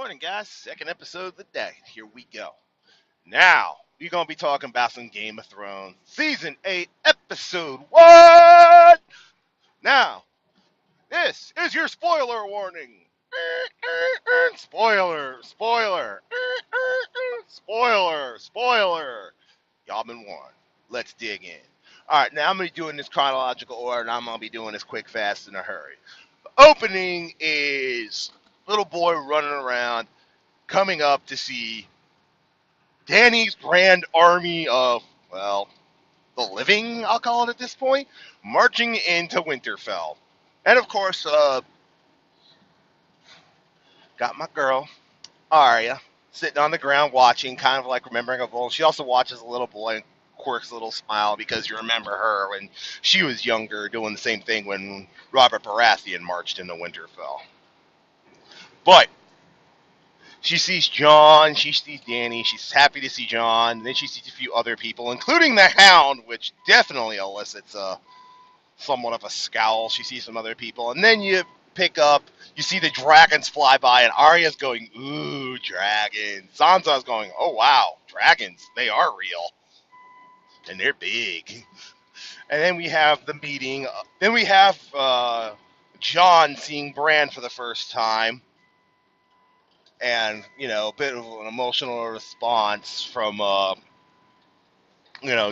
morning, guys. Second episode of the day. Here we go. Now, we're going to be talking about some Game of Thrones. Season 8, Episode 1. Now, this is your spoiler warning. Spoiler, spoiler, spoiler, spoiler. Y'all been warned. Let's dig in. All right, now I'm going to be doing this chronological order, and I'm going to be doing this quick, fast, in a hurry. Opening is little boy running around, coming up to see Danny's grand army of, well, the living, I'll call it at this point, marching into Winterfell. And of course, got my girl, Arya, sitting on the ground watching, kind of like remembering a bull. She also watches a little boy and quirks a little smile because you remember her when she was younger doing the same thing when Robert Baratheon marched into Winterfell. But she sees Jon, she sees Danny, she's happy to see Jon, then she sees a few other people, including the Hound, which definitely elicits somewhat of a scowl. She sees some other people, and then you pick up, you see the dragons fly by, and Arya's going, ooh, dragons. Sansa's going, oh wow, dragons, they are real, and they're big. And then we have the meeting, then we have Jon seeing Bran for the first time, and a bit of an emotional response from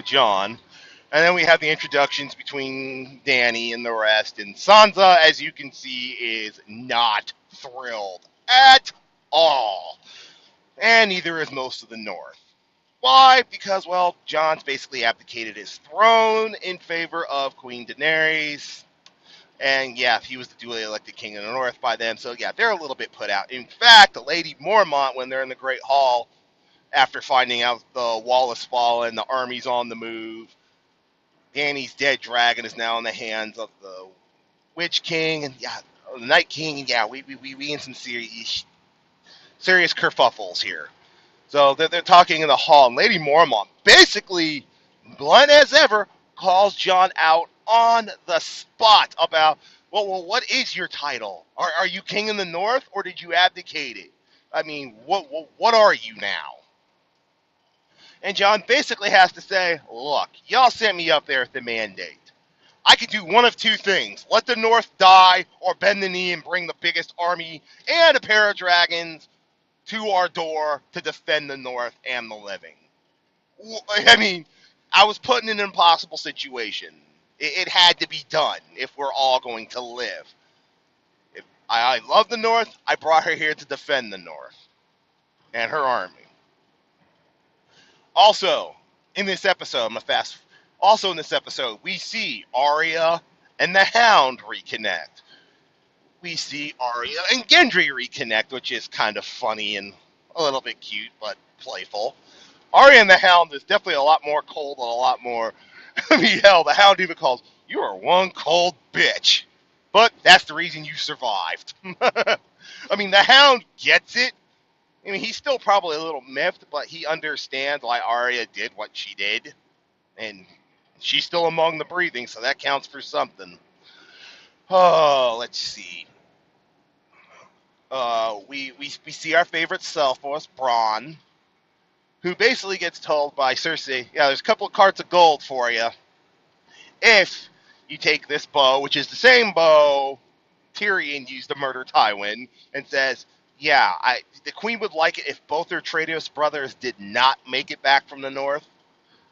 Jon. And then we have the introductions between Danny and the rest, and Sansa, as you can see, is not thrilled at all, and neither is most of the North. Why? Because, well, Jon's basically abdicated his throne in favor of Queen Daenerys. And yeah, he was the duly elected king of the North by then, so yeah, they're a little bit put out. In fact, Lady Mormont, when they're in the Great Hall, after finding out the wall has fallen, the army's on the move, Danny's dead dragon is now in the hands of the Witch King, and yeah, the Night King, and yeah, we in some serious kerfuffles here. So they're talking in the hall, and Lady Mormont, basically, blunt as ever, calls Jon out on the spot about, well, what is your title? Are you king in the North, or did you abdicate it? I mean, what are you now? And Jon basically has to say, look, y'all sent me up there with the mandate. I could do one of two things. Let the North die, or bend the knee and bring the biggest army and a pair of dragons to our door to defend the North and the living. I mean, I was put in an impossible situation. It had to be done if we're all going to live. If I love the North, I brought her here to defend the North and her army. Also, in this episode, Also, in this episode, we see Arya and the Hound reconnect. We see Arya and Gendry reconnect, which is kind of funny and a little bit cute, but playful. Arya and the Hound is definitely a lot more cold and a lot more. I mean, hell, the Hound even calls, you are one cold bitch. But that's the reason you survived. I mean, the Hound gets it. I mean, he's still probably a little miffed, but he understands why Arya did what she did. And she's still among the breathing, so that counts for something. Oh, let's see. We see our favorite Selfos, Bronn, who basically gets told by Cersei, yeah, there's a couple of carts of gold for you if you take this bow, which is the same bow Tyrion used to murder Tywin, and says, yeah, the queen would like it if both her traitorous brothers did not make it back from the north.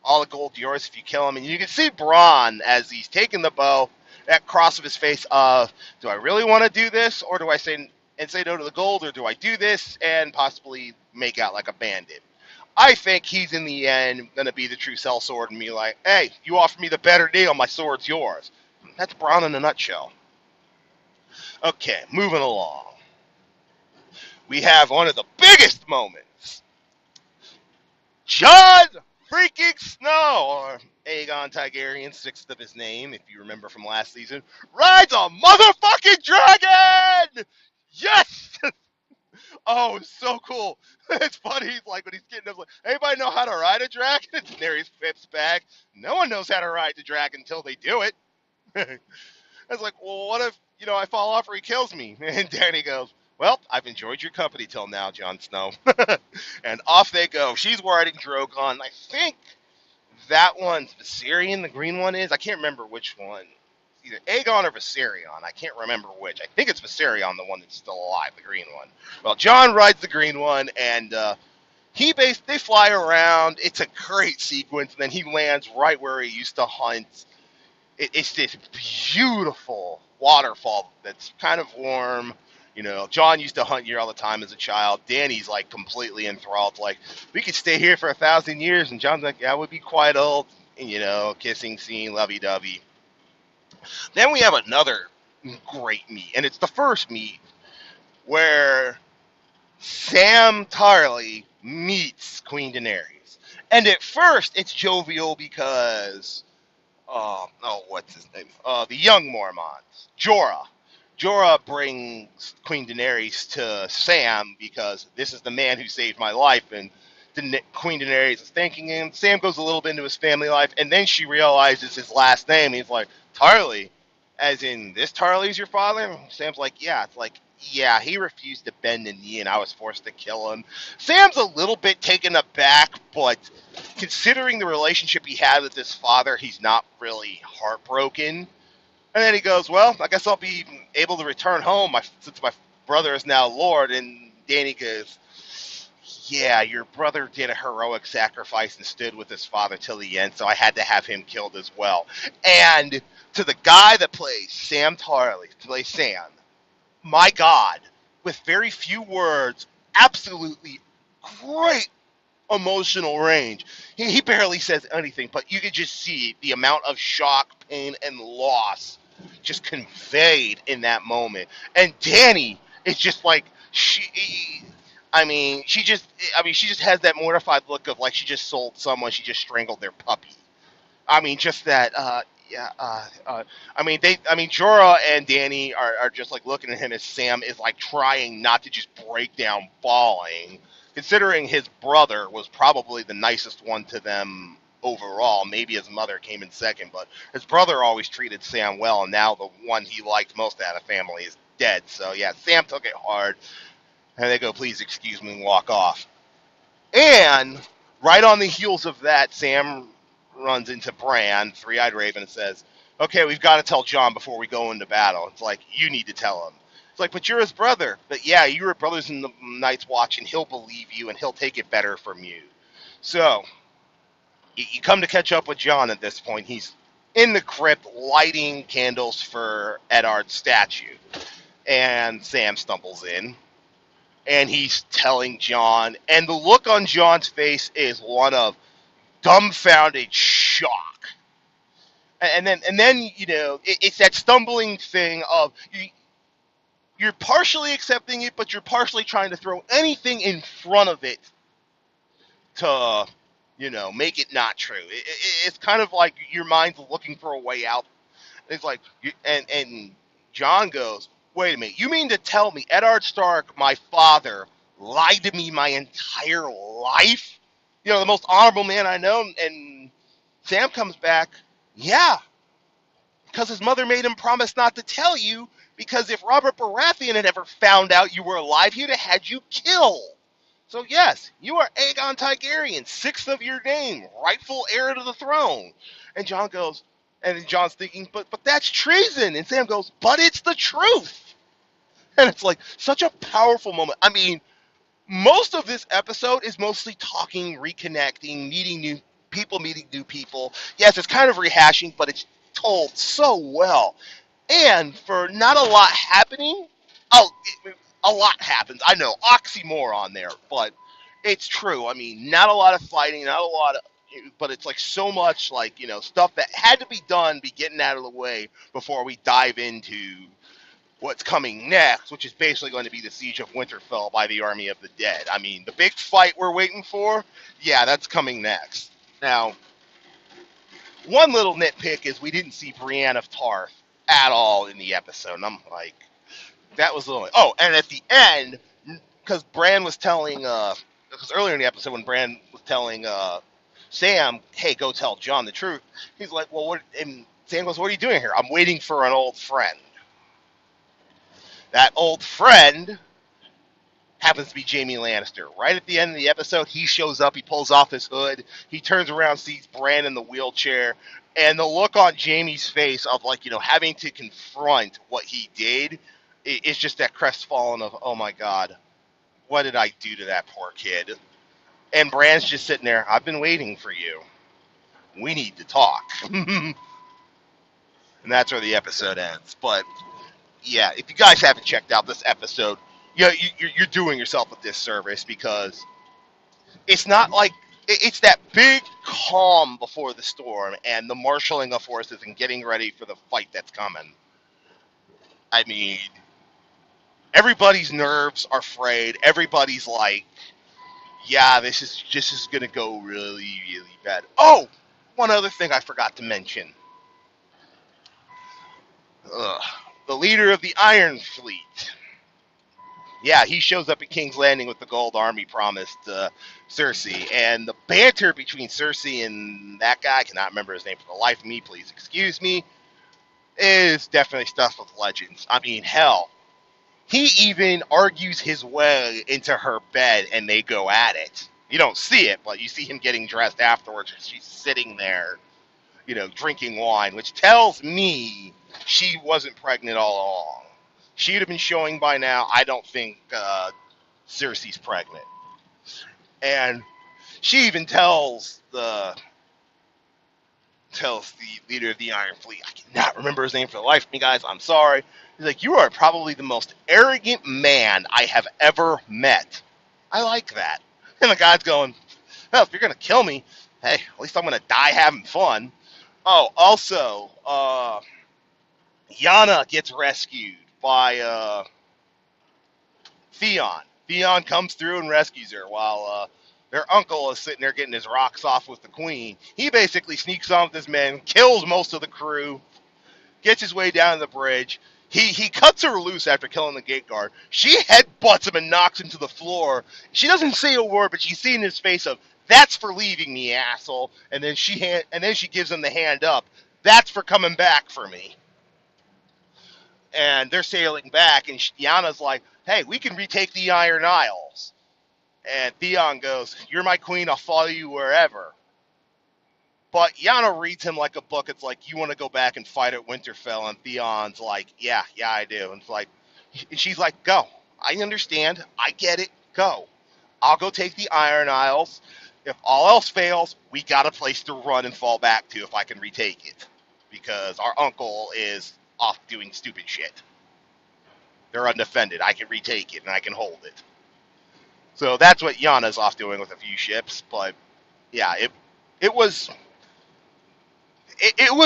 All the gold yours if you kill him. And you can see Bronn, as he's taking the bow, that cross of his face of, do I really want to do this, or do I say no to the gold, or do I do this and possibly make out like a bandit? I think he's in the end going to be the true sellsword and be like, hey, you offer me the better deal, my sword's yours. That's Bronn in a nutshell. Okay, moving along. We have one of the biggest moments. Jon freaking Snow, or Aegon Targaryen, sixth of his name, if you remember from last season, rides a motherfucking dragon! Yes! Oh, it's so cool. It's funny, like when he's getting up, like, anybody know how to ride a dragon? It's Daenerys Pip's back. No one knows how to ride the dragon until they do it. It's like, well, what if, I fall off or he kills me? And Danny goes, Well, I've enjoyed your company till now, Jon Snow. And off they go. She's riding Drogon. I think that one's Viserion, the green one is. I can't remember which one. Either Aegon or Viserion. I can't remember which. I think it's Viserion, the one that's still alive, the green one. Well, Jon rides the green one, and they fly around. It's a great sequence, and then he lands right where he used to hunt. It's this beautiful waterfall that's kind of warm. Jon used to hunt here all the time as a child. Danny's like completely enthralled. Like, we could stay here for 1,000 years, and Jon's like, yeah, we'd be quite old. And, kissing scene, lovey-dovey. Then we have another great meet, and it's the first meet where Sam Tarly meets Queen Daenerys. And at first, it's jovial because what's his name? The young Mormonts, Jorah. Jorah brings Queen Daenerys to Sam because this is the man who saved my life, and Queen Daenerys is thanking him. Sam goes a little bit into his family life, and then she realizes his last name. He's like, Tarly, as in this Tarly's your father? Sam's like, yeah. It's like, yeah, he refused to bend the knee, and I was forced to kill him. Sam's a little bit taken aback, but considering the relationship he had with his father, he's not really heartbroken. And then he goes, well, I guess I'll be able to return home since my brother is now Lord. And Danny goes, yeah, your brother did a heroic sacrifice and stood with his father till the end, so I had to have him killed as well. And to the guy that plays Sam Tarly, to play Sam, my God, with very few words, absolutely great emotional range. He barely says anything, but you could just see the amount of shock, pain, and loss just conveyed in that moment. And Danny is just like she just has that mortified look of like she just sold someone, she just strangled their puppy. I mean, just that. Jorah and Danny are just like looking at him as Sam is like trying not to just break down bawling, considering his brother was probably the nicest one to them overall. Maybe his mother came in second, but his brother always treated Sam well, and now the one he liked most out of family is dead. So yeah, Sam took it hard, and they go, please excuse me, and walk off. And right on the heels of that, Sam runs into Bran, Three-Eyed Raven, and says, okay, we've got to tell Jon before we go into battle. It's like, you need to tell him. It's like, but you're his brother. But yeah, you were brothers in the Night's Watch, and he'll believe you, and he'll take it better from you. So, you come to catch up with Jon at this point. He's in the crypt lighting candles for Eddard's statue. And Sam stumbles in, and he's telling Jon, and the look on Jon's face is one of dumbfounded shock. And then it's that stumbling thing of you're partially accepting it, but you're partially trying to throw anything in front of it to make it not true. It's kind of like your mind's looking for a way out. It's like and Jon goes, wait a minute, you mean to tell me Eddard Stark, my father, lied to me my entire life? The most honorable man I know. And Sam comes back, yeah, because his mother made him promise not to tell you, because if Robert Baratheon had ever found out you were alive, he'd have had you killed. So yes, you are Aegon Targaryen, sixth of your name, rightful heir to the throne. And Jon goes, and Jon's thinking, but that's treason. And Sam goes, but it's the truth. And it's like such a powerful moment. I mean, most of this episode is mostly talking, reconnecting, meeting new people. Yes, it's kind of rehashing, but it's told so well. And for not a lot happening, a lot happens. I know, oxymoron there, but it's true. I mean, not a lot of fighting, not a lot of, but it's like so much like, stuff that had to be done, be getting out of the way before we dive into what's coming next, which is basically going to be the Siege of Winterfell by the Army of the Dead. I mean, the big fight we're waiting for, yeah, that's coming next. Now, one little nitpick is we didn't see Brienne of Tarth at all in the episode, and I'm like, that was a little... Oh, and at the end, because Bran was telling... because earlier in the episode when Bran was telling Sam, hey, go tell Jon the truth, he's like, well, what... And Sam goes, what are you doing here? I'm waiting for an old friend. That old friend happens to be Jaime Lannister. Right at the end of the episode, he shows up, he pulls off his hood, he turns around, sees Bran in the wheelchair, and the look on Jaime's face of, like, having to confront what he did is just that crestfallen of, oh my god, what did I do to that poor kid? And Bran's just sitting there, I've been waiting for you. We need to talk. And that's where the episode ends. But yeah, if you guys haven't checked out this episode, you're doing yourself a disservice, because it's not like it's that big calm before the storm and the marshaling of forces and getting ready for the fight that's coming. I mean, everybody's nerves are frayed. Everybody's like, yeah, this is gonna go really, really bad. Oh, one other thing I forgot to mention. Ugh. The leader of the Iron Fleet. Yeah, he shows up at King's Landing with the gold army promised Cersei. And the banter between Cersei and that guy, I cannot remember his name for the life of me, please excuse me, is definitely stuff with legends. I mean, hell, he even argues his way into her bed and they go at it. You don't see it, but you see him getting dressed afterwards. She's sitting there, drinking wine, which tells me she wasn't pregnant all along. She'd have been showing by now. I don't think Cersei's pregnant. And she even tells the leader of the Iron Fleet, I cannot remember his name for the life of me, guys, I'm sorry. He's like, you are probably the most arrogant man I have ever met. I like that. And the guy's going, well, if you're going to kill me, hey, at least I'm going to die having fun. Oh, also, Yana gets rescued by Theon. Theon comes through and rescues her while their uncle is sitting there getting his rocks off with the queen. He basically sneaks on with his men, kills most of the crew, gets his way down the bridge. He cuts her loose after killing the gate guard. She headbutts him and knocks him to the floor. She doesn't say a word, but you see in his face of, that's for leaving me, asshole. And then she gives him the hand up. That's for coming back for me. And they're sailing back, and Yana's like, hey, we can retake the Iron Isles. And Theon goes, you're my queen, I'll follow you wherever. But Yana reads him like a book. It's like, you want to go back and fight at Winterfell? And Theon's like, yeah, I do. And it's like, and she's like, go. I understand. I get it. Go. I'll go take the Iron Isles. If all else fails, we got a place to run and fall back to if I can retake it. Because our uncle is off doing stupid shit. They're undefended. I can retake it and I can hold it. So that's what Yana's off doing with a few ships. But yeah, it was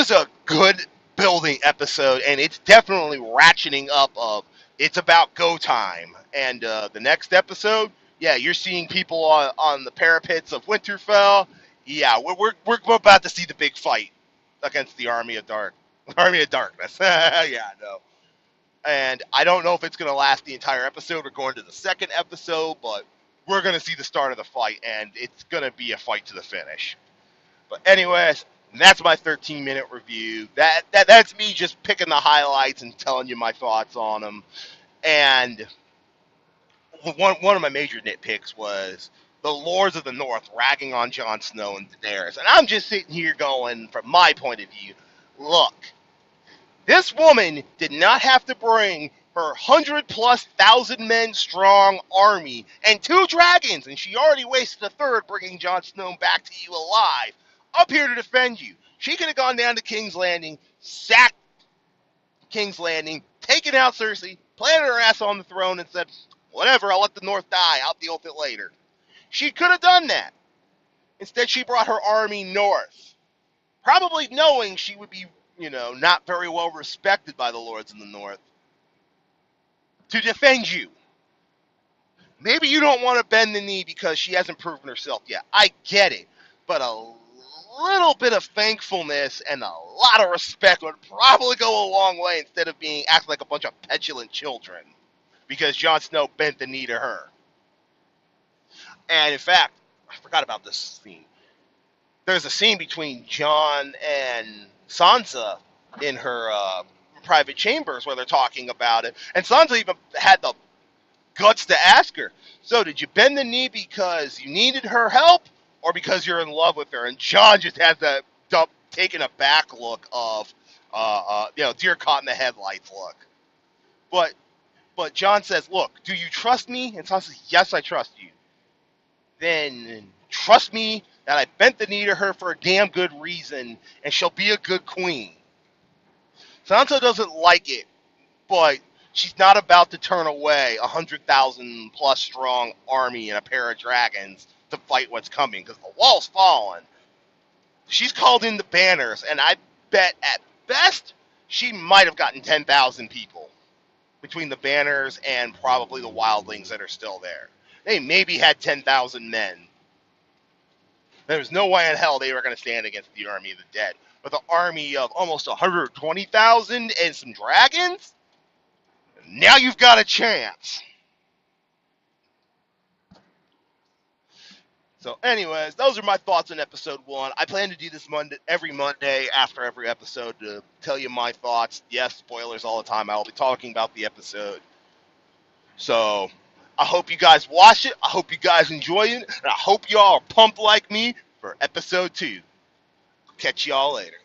a good building episode, and it's definitely ratcheting up of it's about go time. And the next episode, yeah, you're seeing people on the parapets of Winterfell. Yeah, we're about to see the big fight against the Army of Darkness. Yeah, no. And I don't know if it's going to last the entire episode or going to the second episode, but we're going to see the start of the fight, and it's going to be a fight to the finish. But anyways, that's my 13-minute review. That's me just picking the highlights and telling you my thoughts on them. And one of my major nitpicks was the Lords of the North ragging on Jon Snow and Daenerys. And I'm just sitting here going, from my point of view, look, this woman did not have to bring her 100,000+ men strong army and 2 dragons, and she already wasted a third bringing Jon Snow back to you alive, up here to defend you. She could have gone down to King's Landing, sacked King's Landing, taken out Cersei, planted her ass on the throne, and said, whatever, I'll let the North die, I'll deal with it later. She could have done that. Instead, she brought her army north, probably knowing she would be, not very well respected by the Lords in the North, to defend you. Maybe you don't want to bend the knee because she hasn't proven herself yet. I get it. But a little bit of thankfulness and a lot of respect would probably go a long way instead of being acting like a bunch of petulant children because Jon Snow bent the knee to her. And in fact, I forgot about this scene. There's a scene between Jon and Sansa in her private chambers where they're talking about it. And Sansa even had the guts to ask her, so did you bend the knee because you needed her help or because you're in love with her? And John just has that taken aback look of, deer caught in the headlights look. But John says, look, do you trust me? And Sansa says, yes, I trust you. Then trust me that I bent the knee to her for a damn good reason, and she'll be a good queen. Sansa doesn't like it, but she's not about to turn away 100,000 plus strong army and a pair of dragons to fight what's coming, because the wall's fallen. She's called in the banners, and I bet at best she might have gotten 10,000 people between the banners and probably the wildlings that are still there. They maybe had 10,000 men. There was no way in hell they were going to stand against the army of the dead. But the army of almost 120,000 and some dragons? Now you've got a chance. So, anyways, those are my thoughts on episode 1. I plan to do this every Monday after every episode to tell you my thoughts. Yes, spoilers all the time. I'll be talking about the episode. So, I hope you guys watch it. I hope you guys enjoy it. And I hope y'all are pumped like me for episode 2. Catch y'all later.